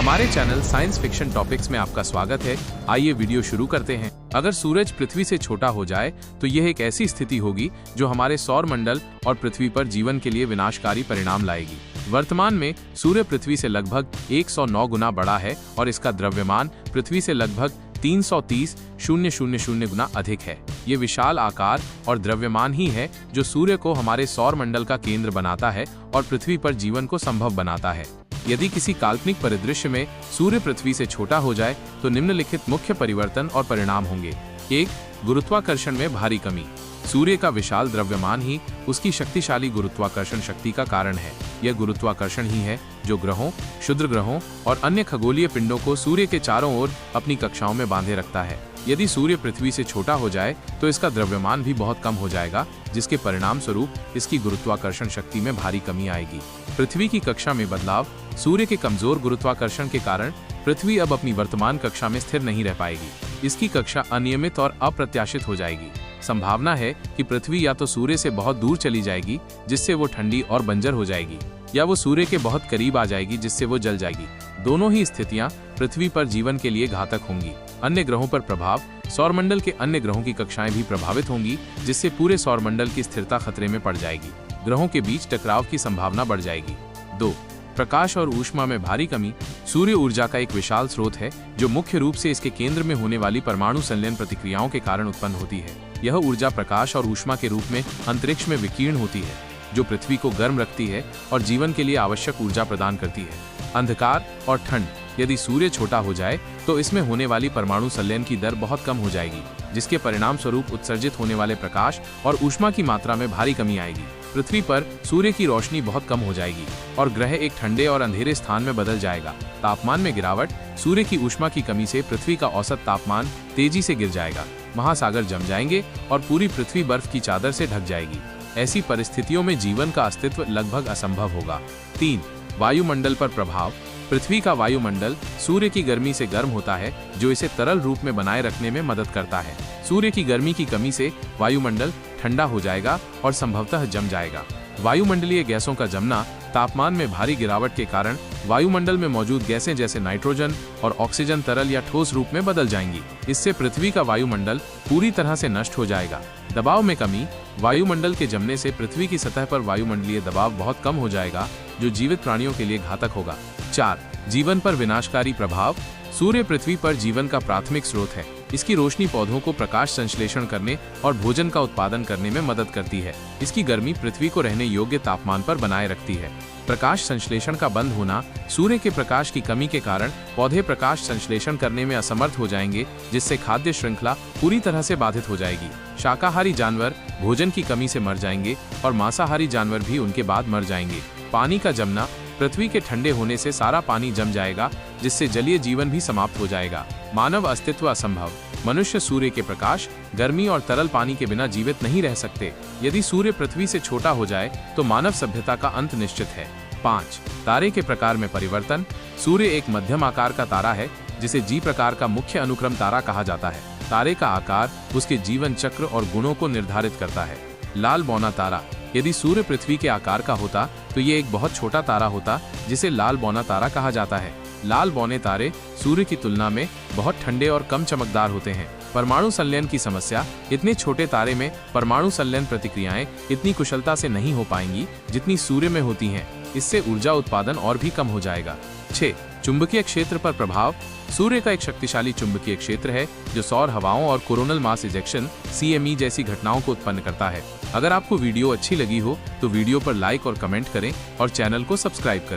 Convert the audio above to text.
हमारे channel science fiction topics में आपका स्वागत है। आइए वीडियो शुरू करते हैं। अगर सूरज पृथ्वी से छोटा हो जाए तो यह एक ऐसी स्थिति होगी जो हमारे सौर मंडल और पृथ्वी पर जीवन के लिए विनाशकारी परिणाम लाएगी। वर्तमान में सूर्य पृथ्वी से लगभग 109 गुना बड़ा है और इसका द्रव्यमान पृथ्वी से लगभग 330,000 गुना अधिक है। ये विशाल आकार और द्रव्यमान ही है जो सूर्य को हमारे सौर मंडल का केंद्र बनाता है और पृथ्वी पर जीवन को संभव बनाता है। यदि किसी काल्पनिक परिदृश्य में सूर्य पृथ्वी से छोटा हो जाए तो निम्नलिखित मुख्य परिवर्तन और परिणाम होंगे। 1. गुरुत्वाकर्षण में भारी कमी। सूर्य का विशाल द्रव्यमान ही उसकी शक्तिशाली गुरुत्वाकर्षण शक्ति का कारण है। यह गुरुत्वाकर्षण ही है जो ग्रहों, क्षुद्र ग्रहों और अन्य खगोलीय पिंडों को सूर्य के चारों ओर अपनी कक्षाओं में बांधे रखता है। यदि सूर्य पृथ्वी से छोटा हो जाए तो इसका द्रव्यमान भी बहुत कम हो जाएगा, जिसके परिणाम स्वरूप इसकी गुरुत्वाकर्षण शक्ति में भारी कमी आएगी। पृथ्वी की कक्षा में बदलाव। सूर्य के कमजोर गुरुत्वाकर्षण के कारण पृथ्वी अब अपनी वर्तमान कक्षा में स्थिर नहीं रह पाएगी। इसकी कक्षा अनियमित और अप्रत्याशित हो जाएगी। संभावना है कि पृथ्वी या तो सूर्य से बहुत दूर चली जाएगी जिससे वो ठंडी और बंजर हो जाएगी, या वो सूर्य के बहुत करीब आ जाएगी जिससे वो जल जाएगी। दोनों ही स्थितियां पृथ्वी पर जीवन के लिए घातक होंगी। अन्य ग्रहों पर प्रभाव। सौरमंडल के अन्य ग्रहों की कक्षाएं भी प्रभावित होंगी, जिससे पूरे सौरमंडल की स्थिरता खतरे में पड़ जाएगी। ग्रहों के बीच टकराव की संभावना बढ़ जाएगी। 2. प्रकाश और ऊष्मा में भारी कमी। सूर्य ऊर्जा का एक विशाल स्रोत है जो मुख्य रूप से इसके केंद्र में होने वाली परमाणु संलयन प्रतिक्रियाओं के कारण उत्पन्न होती है। यह ऊर्जा प्रकाश और ऊष्मा के रूप में अंतरिक्ष में विकीर्ण होती है, जो पृथ्वी को गर्म रखती है और जीवन के लिए आवश्यक ऊर्जा प्रदान करती है। अंधकार और ठंड। यदि सूर्य छोटा हो जाए तो इसमें होने वाली परमाणु संलयन की दर बहुत कम हो जाएगी, जिसके परिणाम स्वरूप उत्सर्जित होने वाले प्रकाश और ऊष्मा की मात्रा में भारी कमी आएगी। पृथ्वी पर सूर्य की रोशनी बहुत कम हो जाएगी और ग्रह एक ठंडे और अंधेरे स्थान में बदल जाएगा। तापमान में गिरावट। सूर्य की ऊष्मा की कमी से पृथ्वी का औसत तापमान तेजी से गिर जाएगा। महासागर जम जाएंगे और पूरी पृथ्वी बर्फ की चादर से ढक जाएगी। ऐसी परिस्थितियों में जीवन का अस्तित्व लगभग असंभव होगा। 3. वायुमंडल पर प्रभाव। पृथ्वी का वायुमंडल सूर्य की गर्मी से गर्म होता है, जो इसे तरल रूप में बनाए रखने में मदद करता है। सूर्य की गर्मी की कमी से वायुमंडल ठंडा हो जाएगा और संभवतः जम जाएगा। वायुमंडलीय गैसों का जमना। तापमान में भारी गिरावट के कारण वायुमंडल में मौजूद गैसें जैसे नाइट्रोजन और ऑक्सीजन तरल या ठोस रूप में बदल जाएंगी। इससे पृथ्वी का वायुमंडल पूरी तरह से नष्ट हो जाएगा। दबाव में कमी। वायुमंडल के जमने से पृथ्वी की सतह पर वायुमंडलीय दबाव बहुत कम हो जाएगा, जो जीवित प्राणियों के लिए घातक होगा। 4. जीवन पर विनाशकारी प्रभाव। सूर्य पृथ्वी पर जीवन का प्राथमिक स्रोत है। इसकी रोशनी पौधों को प्रकाश संश्लेषण करने और भोजन का उत्पादन करने में मदद करती है। इसकी गर्मी पृथ्वी को रहने योग्य तापमान पर बनाए रखती है। प्रकाश संश्लेषण का बंद होना। सूर्य के प्रकाश की कमी के कारण पौधे प्रकाश संश्लेषण करने में असमर्थ हो जाएंगे, जिससे खाद्य श्रृंखला पूरी तरह से बाधित हो जाएगी। शाकाहारी जानवर भोजन की कमी से मर जाएंगे और मांसाहारी जानवर भी उनके बाद मर जाएंगे। पानी का जमना। पृथ्वी के ठंडे होने से सारा पानी जम जाएगा, जिससे जलीय जीवन भी समाप्त हो जाएगा। मानव अस्तित्व असंभव। मनुष्य सूर्य के प्रकाश, गर्मी और तरल पानी के बिना जीवित नहीं रह सकते। यदि सूर्य पृथ्वी से छोटा हो जाए तो मानव सभ्यता का अंत निश्चित है। 5. तारे के प्रकार में परिवर्तन। सूर्य एक मध्यम आकार का तारा है, जिसे जी प्रकार का मुख्य अनुक्रम तारा कहा जाता है। तारे का आकार उसके जीवन चक्र और गुणों को निर्धारित करता है। लाल बौना तारा। यदि सूर्य पृथ्वी के आकार का होता तो ये एक बहुत छोटा तारा होता, जिसे लाल बौना तारा कहा जाता है। लाल बौने तारे सूर्य की तुलना में बहुत ठंडे और कम चमकदार होते हैं। परमाणु संलयन की समस्या। इतने छोटे तारे में परमाणु संलयन प्रतिक्रियाएं इतनी कुशलता से नहीं हो पाएंगी जितनी सूर्य में होती हैं। इससे ऊर्जा उत्पादन और भी कम हो जाएगा। 6. चुंबकीय क्षेत्र पर प्रभाव। सूर्य का एक शक्तिशाली चुंबकीय क्षेत्र है जो सौर हवाओं और कोरोनल मास इजेक्शन (CME) जैसी घटनाओं को उत्पन्न करता है। अगर आपको वीडियो अच्छी लगी हो तो वीडियो पर लाइक और कमेंट करें और चैनल को सब्सक्राइब करें।